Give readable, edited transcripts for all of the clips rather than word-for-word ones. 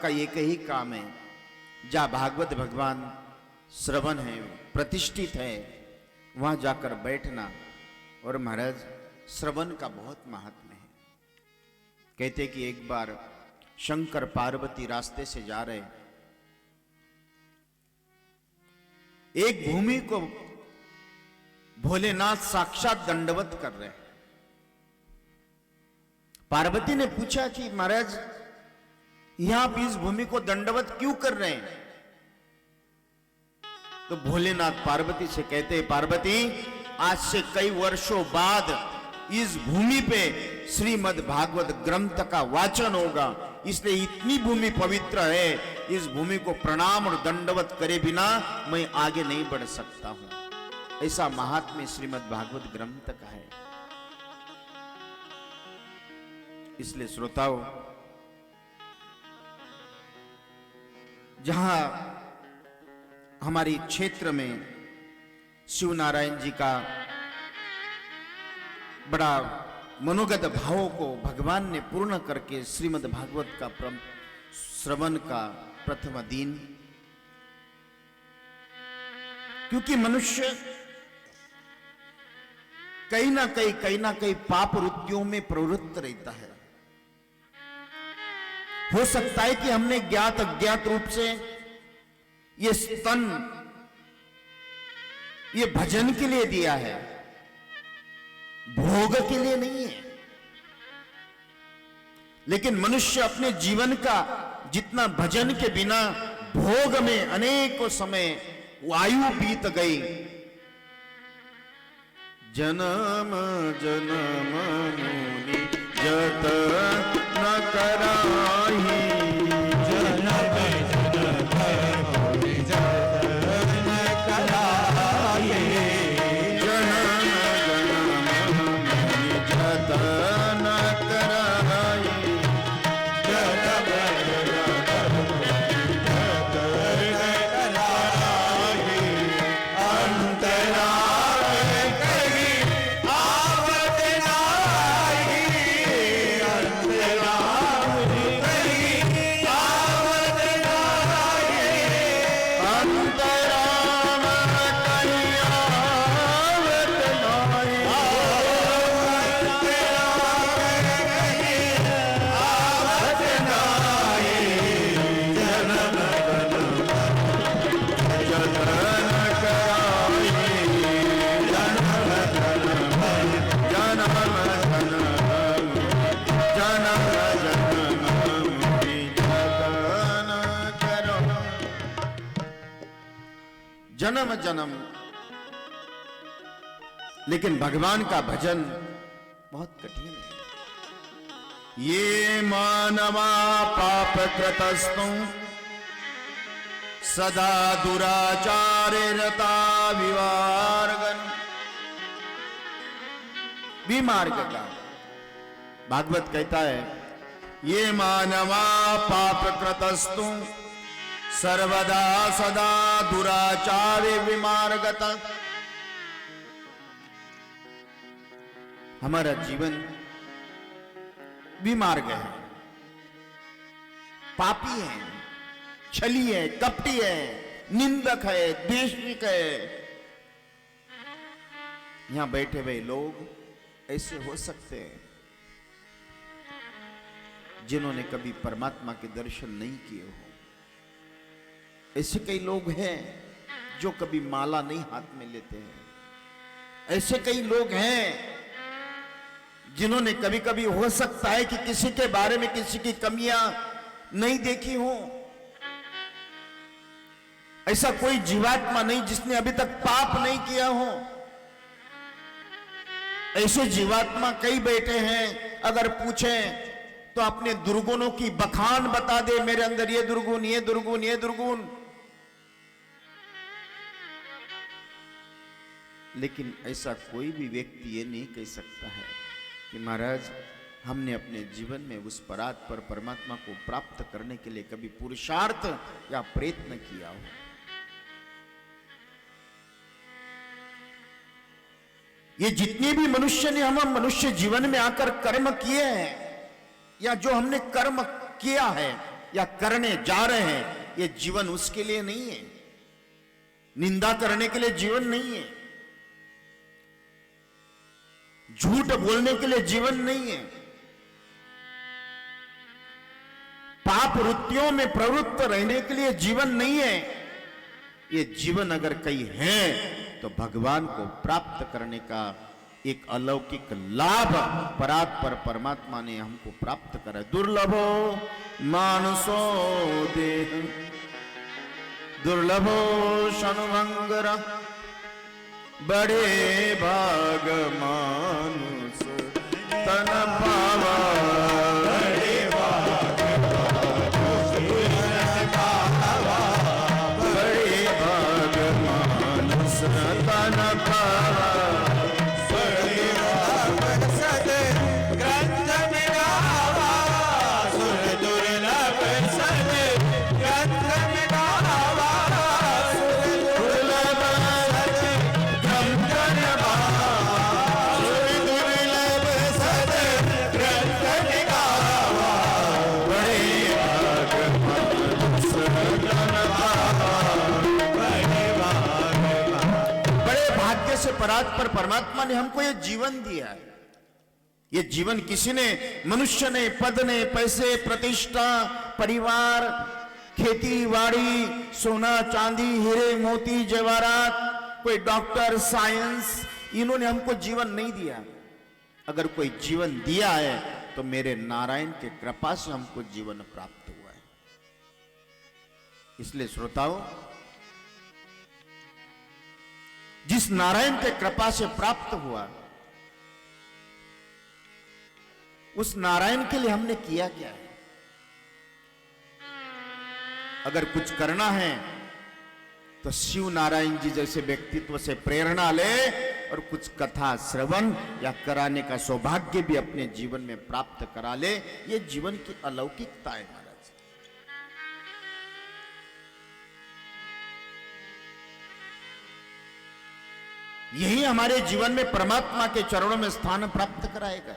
का एक ही काम है, जहाँ भागवत भगवान श्रवण है, प्रतिष्ठित है, वहां जाकर बैठना। और महाराज श्रवण का बहुत महात्म्य है। कहते कि एक बार शंकर पार्वती रास्ते से जा रहे, एक भूमि को भोलेनाथ साक्षात दंडवत कर रहे। पार्वती ने पूछा कि महाराज यहां आप इस भूमि को दंडवत क्यों कर रहे हैं? तो भोलेनाथ पार्वती से कहते, पार्वती आज से कई वर्षों बाद इस भूमि पे श्रीमद् भागवत ग्रंथ का वाचन होगा, इसलिए इतनी भूमि पवित्र है, इस भूमि को प्रणाम और दंडवत करे बिना मैं आगे नहीं बढ़ सकता हूं। ऐसा महात्म्य श्रीमद् भागवत ग्रंथ का है। इसलिए श्रोताओं, जहां हमारी क्षेत्र में शिव नारायण जी का बड़ा मनोगत भावों को भगवान ने पूर्ण करके श्रीमद् भागवत का श्रवण का प्रथम दिन, क्योंकि मनुष्य कहीं ना कहीं पाप वृत्तियों में प्रवृत्त रहता है। हो सकता है कि हमने ज्ञात अज्ञात रूप से ये स्तन ये भजन के लिए दिया है, भोग के लिए नहीं है। लेकिन मनुष्य अपने जीवन का जितना भजन के बिना भोग में अनेकों समय वायु बीत गई, जन्म जन्म मुनि जत न कराही, जन्म जन्म मुनि जत न कराही, जन्म जन्म मुनि जत न कराही, जन्म जन्म मुनि जत न कराही, अंतरा जन्म जन्म। लेकिन भगवान का भजन बहुत कठिन है। ये मानवा पाप कृतस्तु सदा दुराचारे रता विमार्ग का भागवत कहता है, ये मानवा पाप कृतस्तु सर्वदा सदा दुराचारे विमार्गत। हमारा जीवन विमार्ग है, पापी है, छली है, कपटी है, निंदक है, द्वेषिक है। यहां बैठे हुए लोग ऐसे हो सकते हैं जिन्होंने कभी परमात्मा के दर्शन नहीं किए हो। ऐसे कई लोग हैं जो कभी माला नहीं हाथ में लेते हैं। ऐसे कई लोग हैं जिन्होंने कभी कभी हो सकता है कि किसी के बारे में किसी की कमियां नहीं देखी हो। ऐसा कोई जीवात्मा नहीं जिसने अभी तक पाप नहीं किया हो। ऐसे जीवात्मा कई बैठे हैं, अगर पूछें तो अपने दुर्गुणों की बखान बता दे, मेरे अंदर ये दुर्गुण, ये दुर्गुण, ये दुर्गुण। लेकिन ऐसा कोई भी व्यक्ति ये नहीं कह सकता है कि महाराज हमने अपने जीवन में उस परात्पर परमात्मा को प्राप्त करने के लिए कभी पुरुषार्थ या प्रयत्न किया हो। ये जितने भी मनुष्य ने हम मनुष्य जीवन में आकर कर्म किए हैं, या जो हमने कर्म किया है, या करने जा रहे हैं, ये जीवन उसके लिए नहीं है। निंदा करने के लिए जीवन नहीं है, झूठ बोलने के लिए जीवन नहीं है, पाप वृत्तियों में प्रवृत्त रहने के लिए जीवन नहीं है। ये जीवन अगर कहीं है तो भगवान को प्राप्त करने का एक अलौकिक लाभ परात्पर परमात्मा ने हमको प्राप्त करा। दुर्लभो मानसो देह दुर्लभो क्षणभंगर बड़े भाग मानुष तन पावा। परात्पर परमात्मा ने हमको ये जीवन दिया है। ये जीवन किसी ने, मनुष्य ने, पद ने, पैसे, प्रतिष्ठा, परिवार, खेती बाड़ी, सोना चांदी, हीरे मोती जवाहरात, कोई डॉक्टर, साइंस, इन्होंने हमको जीवन नहीं दिया। अगर कोई जीवन दिया है तो मेरे नारायण के कृपा से हमको जीवन प्राप्त हुआ है। इसलिए श्रोताओं, जिस नारायण के कृपा से प्राप्त हुआ, उस नारायण के लिए हमने किया क्या है? अगर कुछ करना है तो शिव नारायण जी जैसे व्यक्तित्व से प्रेरणा ले और कुछ कथा श्रवण या कराने का सौभाग्य भी अपने जीवन में प्राप्त करा ले। ये जीवन की अलौकिकता है महाराज। यही हमारे जीवन में परमात्मा के चरणों में स्थान प्राप्त कराएगा।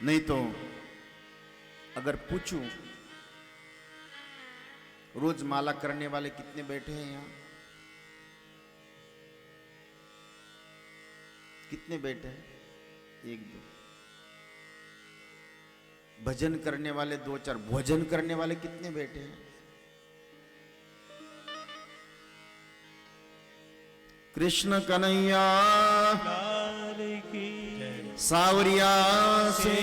नहीं तो अगर पूछूं, रोज माला करने वाले कितने बैठे हैं यहां? कितने बैठे हैं? एक दो। भजन करने वाले दो चार, भोजन करने वाले कितने बैठे हैं? कृष्ण कन्हैया सावरिया से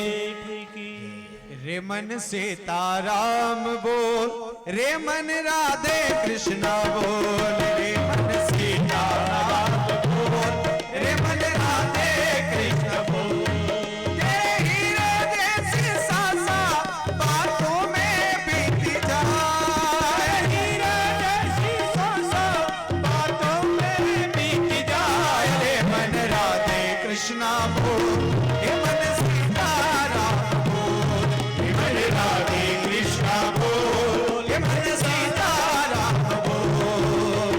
रे मन सीताराम बोल, रे मन राधे कृष्ण बोल, रे मन सीताराम बोल, रे मन राधे कृष्ण बोल। तेरे हीरे जैसी सासा बातों में बीत जाए, हीरे जैसी सासा बातों में बीत जाए। रे मन राधे कृष्ण बोल, रे मन सीताराम बोल, रे मन राधे कृष्ण बोल, रे मन सीताराम बोल।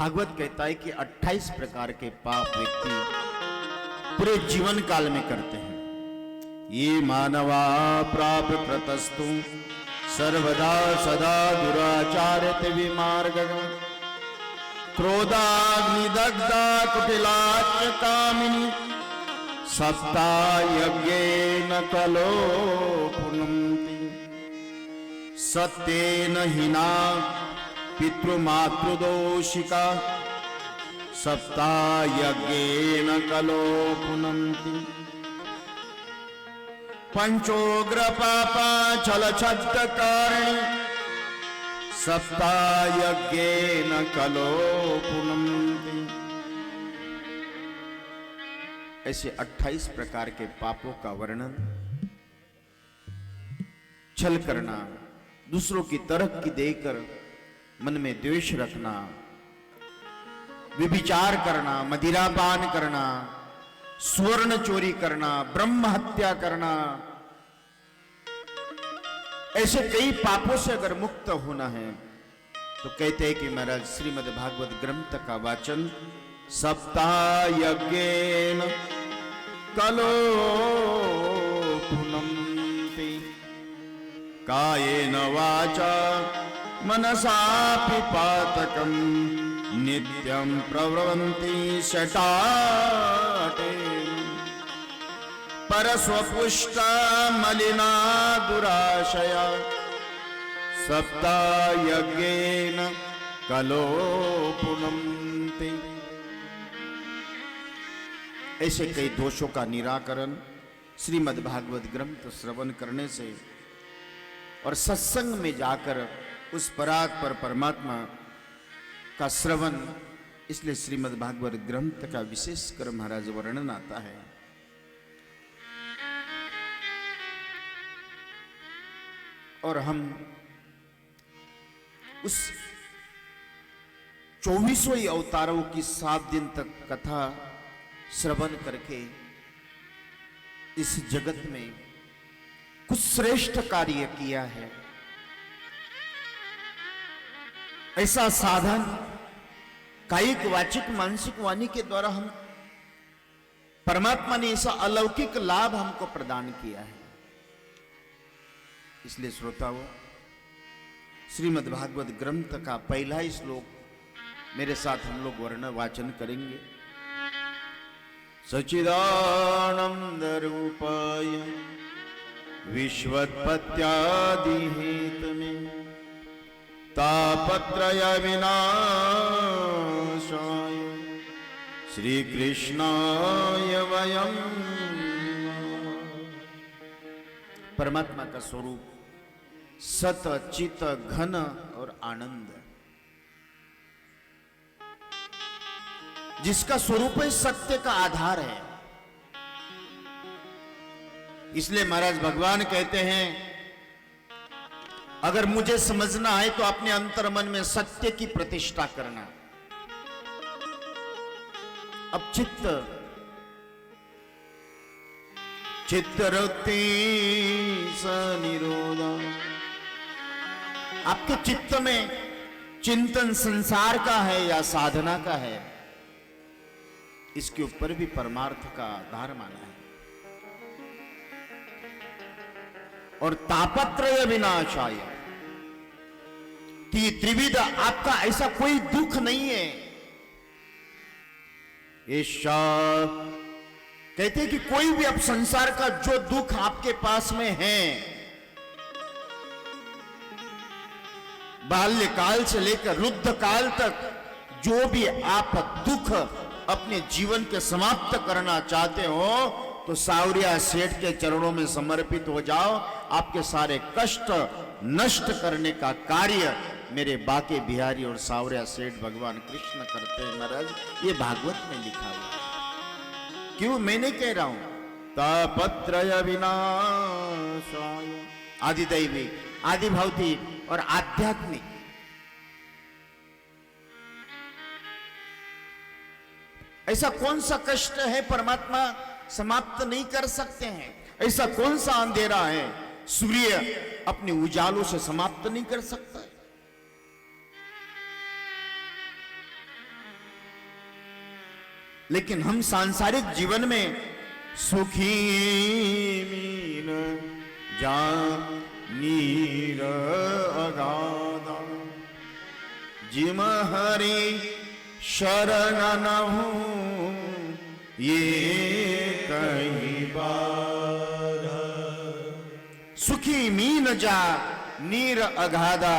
भागवत कहता है कि 28 प्रकार के पाप व्यक्ति पूरे जीवन काल में करते हैं। ये मानवा प्राप प्रतस्तु सर्वदा सदा दुराचारित विमार्ग क्रोधाग्निदग्धा कुटिलाच कामिनी सप्ता यज्ञेन कलो पुनन्ति सत्येन हिना पितृमातृदोषिका सप्ता यज्ञेन कलो पुनन्ति पंचोग्र पापा छल छद्म कारिणी सप्ता यज्ञेन कलो पुनन्ति। ऐसे 28 प्रकार के पापों का वर्णन, छल करना, दूसरों की तरक्की देकर मन में द्वेष रखना, व्यभिचार करना, मदिरापान करना, स्वर्ण चोरी करना, ब्रह्म हत्या करना, ऐसे कई पापों से अगर मुक्त होना है तो कहते हैं कि महाराज श्रीमद् भागवत ग्रंथ का वाचन सप्ताह यज्ञेन कलो पुनन्ति कायेन वाचा मनसापि पातकं नित्यं प्रवृन्ति शटाटे परस्वपुष्टा मलिना दुराशया सप्ता यज्ञेन कलो पुनन्ति। ऐसे कई दोषों का निराकरण श्रीमद् भागवत ग्रंथ श्रवण करने से और सत्संग में जाकर उस परात्पर परमात्मा का श्रवण, इसलिए श्रीमद् भागवत ग्रंथ का विशेष कर महाराज वर्णन आता है। और हम उस 24वें अवतारों की 7 दिन तक कथा श्रवण करके इस जगत में कुछ श्रेष्ठ कार्य किया है। ऐसा साधन कायिक वाचिक मानसिक वाणी के द्वारा हम परमात्मा ने ऐसा अलौकिक लाभ हमको प्रदान किया है। इसलिए श्रोताओं, श्रीमद् भागवत ग्रंथ का पहला ही श्लोक मेरे साथ हम लोग वर्ण वाचन करेंगे। सच्चिदानंद रूपाय विश्वोत्पत्त्यादि हेतवे तापत्रय विनाशाय श्री कृष्णाय वयम्। परमात्मा का स्वरूप सत चित घन और आनंद, जिसका स्वरूप ही सत्य का आधार है। इसलिए महाराज भगवान कहते हैं, अगर मुझे समझना है तो अपने अंतर मन में सत्य की प्रतिष्ठा करना। अब चित्तवृत्ति सनिरोधा, आपके चित्त में चिंतन संसार का है या साधना का है, इसके ऊपर भी परमार्थ का आधार माना है। और तापत्रय विनाशाय, कि त्रिविध आपका ऐसा कोई दुख नहीं है। ईशा कहते हैं कि कोई भी अब संसार का जो दुख आपके पास में है, बाल्यकाल से लेकर वृद्ध काल तक जो भी आप दुख अपने जीवन के समाप्त करना चाहते हो, तो सावरिया सेठ के चरणों में समर्पित हो जाओ। आपके सारे कष्ट नष्ट करने का कार्य मेरे बाके बिहारी और सावरिया सेठ भगवान कृष्ण करते हैं। महाराज, ये भागवत में लिखा हुआ है, क्यों मैं नहीं कह रहा हूं। तापत्रय विनाशाय, आदिदैवी, आदि भौतिक और आध्यात्मिक, ऐसा कौन सा कष्ट है परमात्मा समाप्त नहीं कर सकते हैं? ऐसा कौन सा अंधेरा है सूर्य अपने उजालों से समाप्त नहीं कर सकता है? लेकिन हम सांसारिक जीवन में सुखी मीन जा नीर अगाधा जिम हरि शरण नहु ये कई बार। सुखी मीन जा नीर अगाधा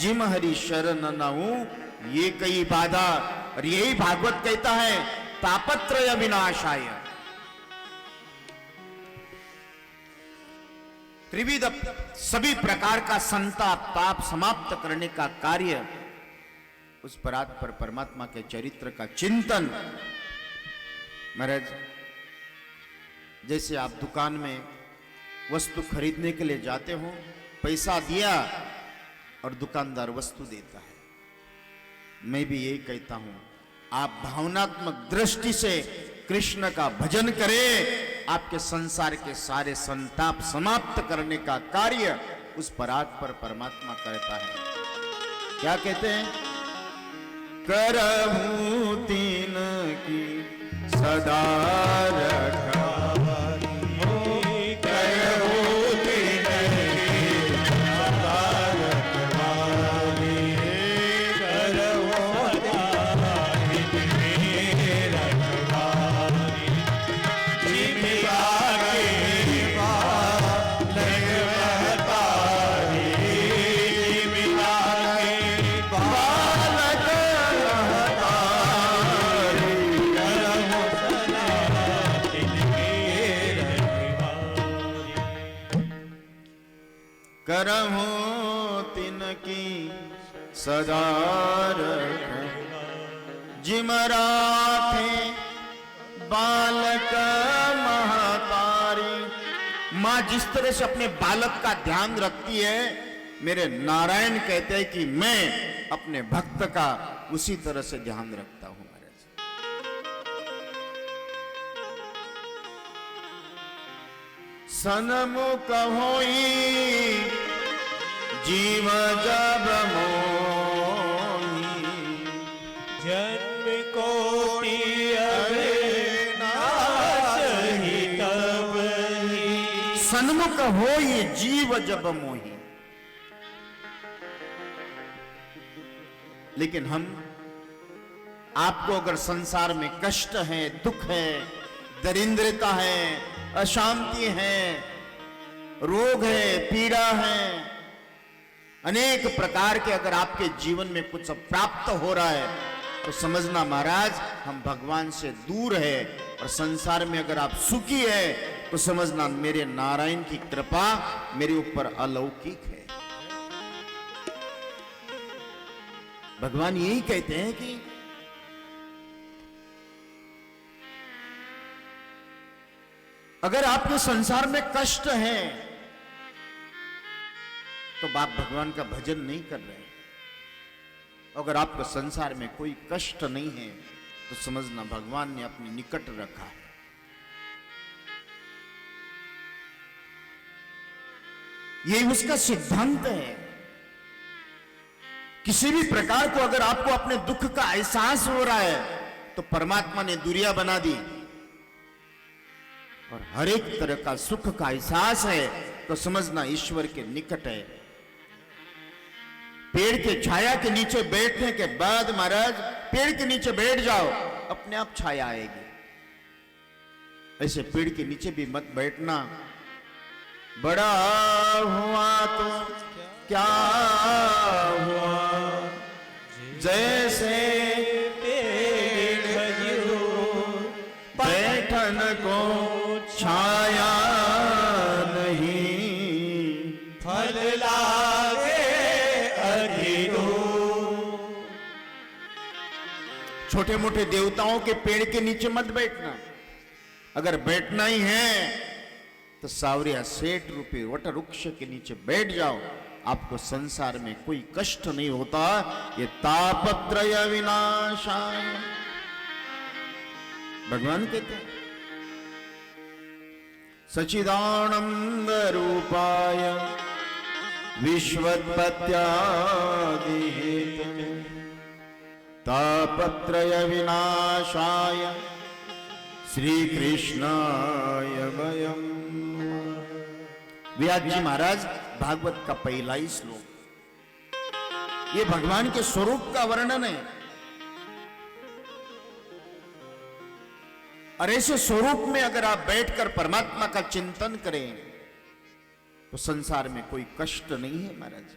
जिम हरि शरण नहु ये कई बाधा। और यही भागवत कहता है तापत्रय विनाशाय। त्रिविध सभी प्रकार का संताप ताप समाप्त करने का कार्य उस परात्पर परमात्मा के चरित्र का चिंतन। महाराज, जैसे आप दुकान में वस्तु खरीदने के लिए जाते हो, पैसा दिया और दुकानदार वस्तु देता है। मैं भी यही कहता हूं, आप भावनात्मक दृष्टि से कृष्ण का भजन करें, आपके संसार के सारे संताप समाप्त करने का कार्य उस परात्पर परमात्मा करता है। क्या कहते हैं? करहूं तीन की सदा रखवाली, करहूं तीन की सदा रखवाली, करहूं तीन की रखवाली, जीविका के बालक महतारी, जीविका के बालक करहूं तिनकी सदा रख जिम राखे बालक महतारी। मां जिस तरह से अपने बालक का ध्यान रखती है, मेरे नारायण कहते हैं कि मैं अपने भक्त का उसी तरह से ध्यान रखता हूं। महाराज, सन्मुख होई जीव जब मोही, जन्म कोटि अविनाश ही तब ही। सन्मुख होई जीव जब मोही। लेकिन हम आपको अगर संसार में कष्ट है, दुख है, दरिद्रता है, अशांति है, रोग है, पीड़ा है, अनेक प्रकार के अगर आपके जीवन में कुछ प्राप्त हो रहा है, तो समझना महाराज हम भगवान से दूर है। और संसार में अगर आप सुखी है, तो समझना मेरे नारायण की कृपा मेरे ऊपर अलौकिक है। भगवान यही कहते हैं कि अगर आपके संसार में कष्ट है, तो आप भगवान का भजन नहीं कर रहे। अगर आपको संसार में कोई कष्ट नहीं है, तो समझना भगवान ने अपने निकट रखा है। ये उसका सिद्धांत है। किसी भी प्रकार को अगर आपको अपने दुख का एहसास हो रहा है, तो परमात्मा ने दुनिया बना दी। और हर एक तरह का सुख का एहसास है, तो समझना ईश्वर के निकट है। पेड़ के छाया के नीचे बैठने के बाद महाराज, पेड़ के नीचे बैठ जाओ, अपने आप छाया आएगी। ऐसे पेड़ के नीचे भी मत बैठना। बड़ा हुआ तो क्या हुआ, जैसे पेड़ बैठन को छाया नहीं, फल लागे अधिरो। छोटे मोटे देवताओं के पेड़ के नीचे मत बैठना। अगर बैठना ही है तो सावरिया सेठ रूपी वट वृक्ष के नीचे बैठ जाओ, आपको संसार में कोई कष्ट नहीं होता। ये तापत्रय विनाशाय भगवान कहते हैं। सच्चिदानंद रूपाय विश्वोत्पत्त्यादि हेतवे तापत्रय विनाशाय श्री कृष्णाय वयम। व्यास जी महाराज भागवत का पहला ही श्लोक, ये भगवान के स्वरूप का वर्णन है। और ऐसे स्वरूप में अगर आप बैठकर परमात्मा का चिंतन करें तो संसार में कोई कष्ट नहीं है महाराज।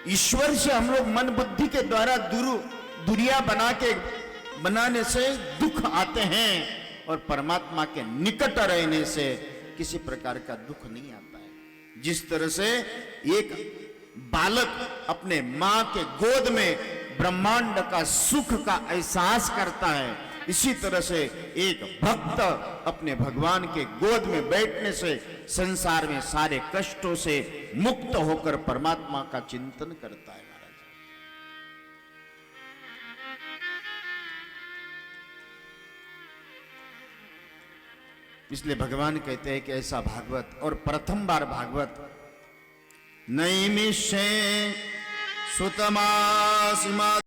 ईश्वर से हम लोग मन बुद्धि के द्वारा दूरियां बनाने से दुख आते हैं, और परमात्मा के निकट रहने से किसी प्रकार का दुख नहीं आता है। जिस तरह से एक बालक अपने मां के गोद में ब्रह्मांड का सुख का एहसास करता है, इसी तरह से एक भक्त अपने भगवान के गोद में बैठने से संसार में सारे कष्टों से मुक्त होकर परमात्मा का चिंतन करता है महाराज। इसलिए भगवान कहते हैं कि ऐसा भागवत, और प्रथम बार भागवत नैमिषे सुतमासिमा